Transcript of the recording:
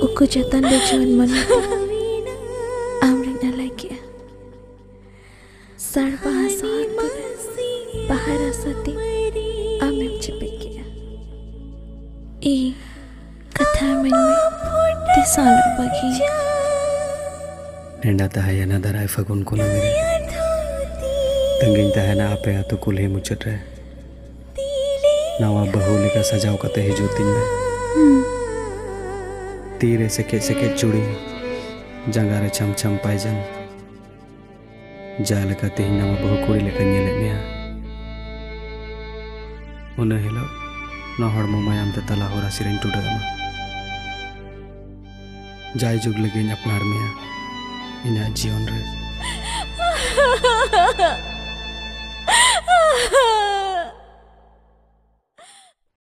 Uku jatan bejuan mana amring lagi sar bahasa hatu bahara sati amrim cepek I kata menme tisal bagi Nenda tahayana darai fagun kuna mere tenging tahana ape atu kulhe mucet re nawa bahu leka sajaw kate hijutin me तीरे सेके सेके चूड़ी जंगारे छम छम poison जाल का तेही नवा बहु कुड़ी लेकर नेले मिया उन्हें हिलो नहर मुमायम ते तला होरा सिरेन टुडमा जाय जुग लगे अपनार मिया इना जीवन रे